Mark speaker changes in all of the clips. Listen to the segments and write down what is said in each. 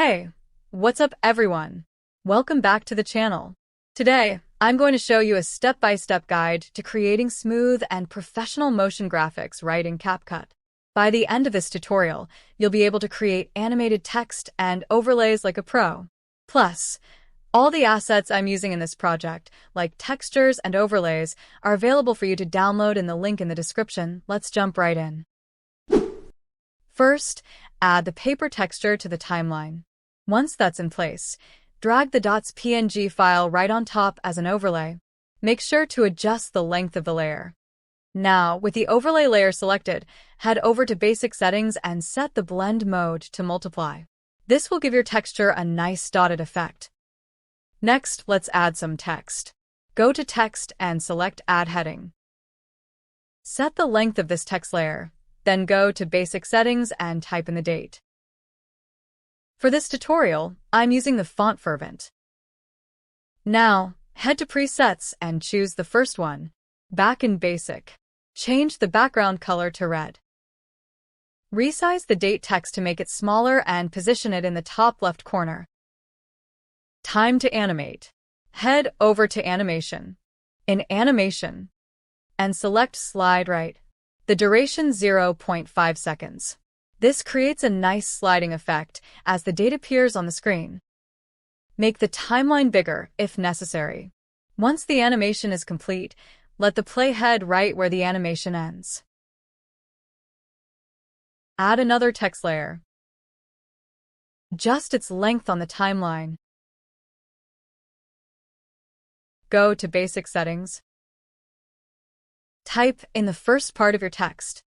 Speaker 1: Hey, what's up everyone? Welcome back to the channel. Today, I'm going to show you a step-by-step guide to creating smooth and professional motion graphics right in CapCut. By the end of this tutorial, you'll be able to create animated text and overlays like a pro. Plus, all the assets I'm using in this project, like textures and overlays, are available for you to download in the link in the description. Let's jump right in. First, add the paper texture to the timeline. Once that's in place, drag the .png file right on top as an overlay. Make sure to adjust the length of the layer. Now, with the overlay layer selected, head over to Basic Settings and set the blend mode to multiply. This will give your texture a nice dotted effect. Next, let's add some text. Go to Text and select Add Heading. Set the length of this text layer, then go to Basic Settings and type in the date. For this tutorial, I'm using the font Fervent. Now, head to Presets and choose the first one, Back in Basic. Change the background color to red. Resize the date text to make it smaller and position it in the top left corner. Time to animate. Head over to Animation. In Animation, and select Slide Right. The duration 0.5 seconds. This creates a nice sliding effect as the date appears on the screen. Make the timeline bigger if necessary. Once the animation is complete, let the play head right where the animation ends. Add another text layer. Adjust its length on the timeline. Go to Basic Settings. Type in the first part of your text.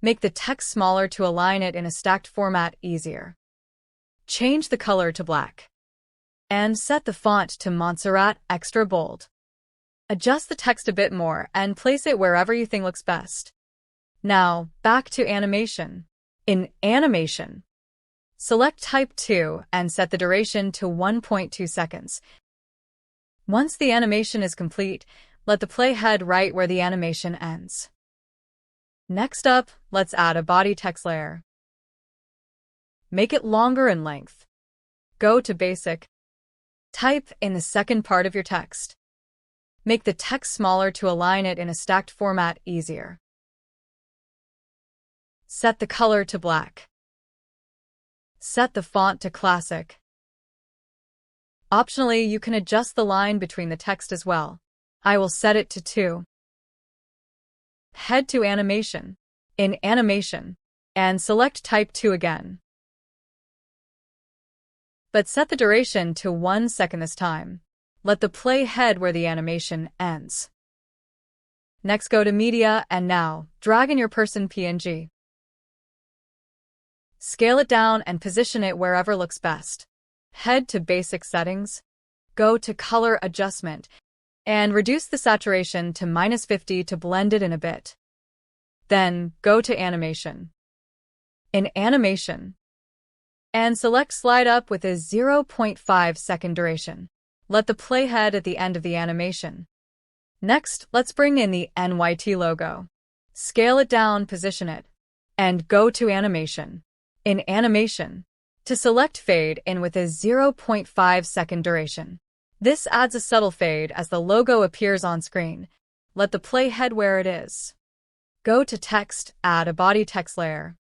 Speaker 1: Make the text smaller to align it in a stacked format easier. Change the color to black. And set the font to Montserrat Extra Bold. Adjust the text a bit more and place it wherever you think looks best. Now, back to Animation. In Animation, select Type 2 and set the duration to 1.2 seconds. Once the animation is complete, let the play head right where the animation ends. Next up, let's add a body text layer. Make it longer in length. Go to Basic. Type in the second part of your text. Make the text smaller to align it in a stacked format easier. Set the color to black. Set the font to Classic. Optionally, you can adjust the line between the text as well. I will set it to 2. Head to Animation. In Animation, and select Type 2 again. But set the duration to 1 second this time. Let the play head where the animation ends. Next, go to Media and now, drag in your person PNG. Scale it down and position it wherever looks best. Head to Basic Settings. Go to Color Adjustment and reduce the saturation to -50 to blend it in a bit. Then, go to Animation. In Animation, and select Slide Up with a 0.5 second duration. Let the play head at the end of the animation. Next, let's bring in the NYT logo. Scale it down, position it, and go to Animation. In Animation, to select Fade in with a 0.5 second duration. This adds a subtle fade as the logo appears on screen. Let the play head where it is. Go to Text, add a body text layer.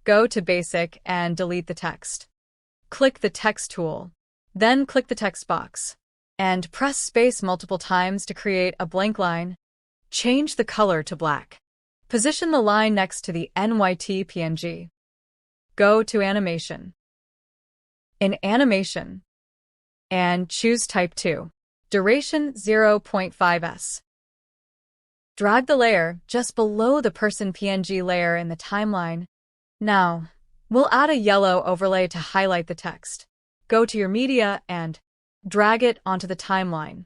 Speaker 1: Go to Basic and delete the text. Click the Text tool. Then click the text box. And press space multiple times to create a blank line. Change the color to black. Position the line next to the NYT PNG. Go to Animation. In Animation, and choose Type 2. Duration 0.5s. Drag the layer just below the person PNG layer in the timeline. Now, we'll add a yellow overlay to highlight the text. Go to your media and drag it onto the timeline.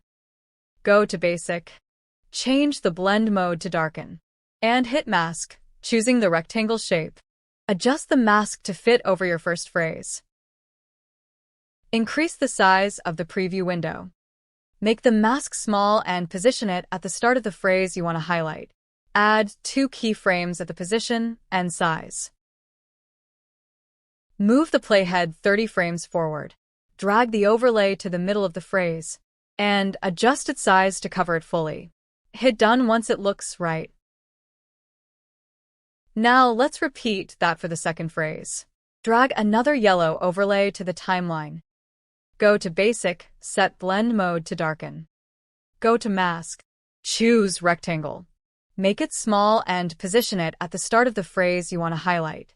Speaker 1: Go to Basic. Change the blend mode to darken. And hit Mask, choosing the rectangle shape. Adjust the mask to fit over your first phrase. Increase the size of the preview window. Make the mask small and position it at the start of the phrase you want to highlight. Add 2 keyframes at the position and size. Move the playhead 30 frames forward. Drag the overlay to the middle of the phrase, and adjust its size to cover it fully. Hit done once it looks right. Now let's repeat that for the second phrase. Drag another yellow overlay to the timeline. Go to Basic, set Blend Mode to Darken. Go to Mask. Choose Rectangle. Make it small and position it at the start of the phrase you want to highlight.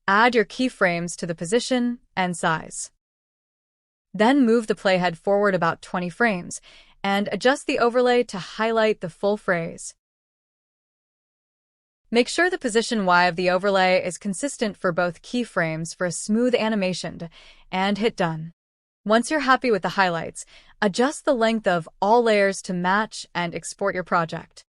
Speaker 1: Add your keyframes to the position and size. Then move the playhead forward about 20 frames and adjust the overlay to highlight the full phrase. Make sure the position Y of the overlay is consistent for both keyframes for a smooth animation, and hit Done. Once you're happy with the highlights, adjust the length of all layers to match and export your project.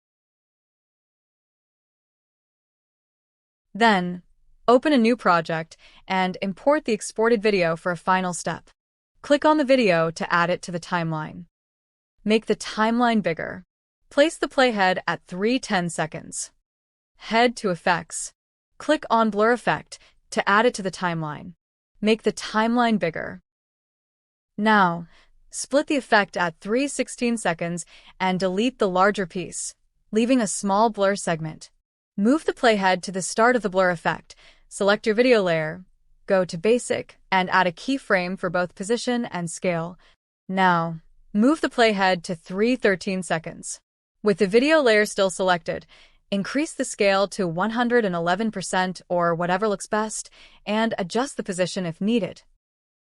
Speaker 1: Then, open a new project and import the exported video for a final step. Click on the video to add it to the timeline. Make the timeline bigger. Place the playhead at 3:10 seconds. Head to Effects. Click on Blur Effect to add it to the timeline. Make the timeline bigger. Now, split the effect at 3:16 seconds and delete the larger piece, leaving a small blur segment. Move the playhead to the start of the blur effect, select your video layer, go to Basic, and add a keyframe for both position and scale. Now, move the playhead to 3:13 seconds. With the video layer still selected, increase the scale to 111% or whatever looks best, and adjust the position if needed.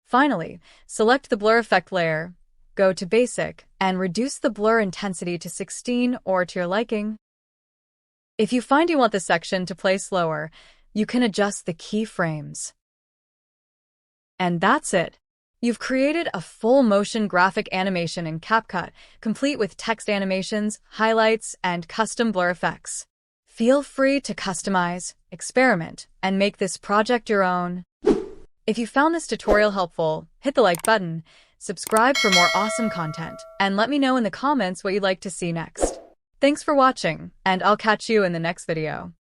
Speaker 1: Finally, select the blur effect layer, go to Basic, and reduce the blur intensity to 16 or to your liking. If you find you want the section to play slower, you can adjust the keyframes. And that's it. You've created a full motion graphic animation in CapCut, complete with text animations, highlights, and custom blur effects. Feel free to customize, experiment, and make this project your own. If you found this tutorial helpful, hit the like button, subscribe for more awesome content, and let me know in the comments what you'd like to see next. Thanks for watching, and I'll catch you in the next video.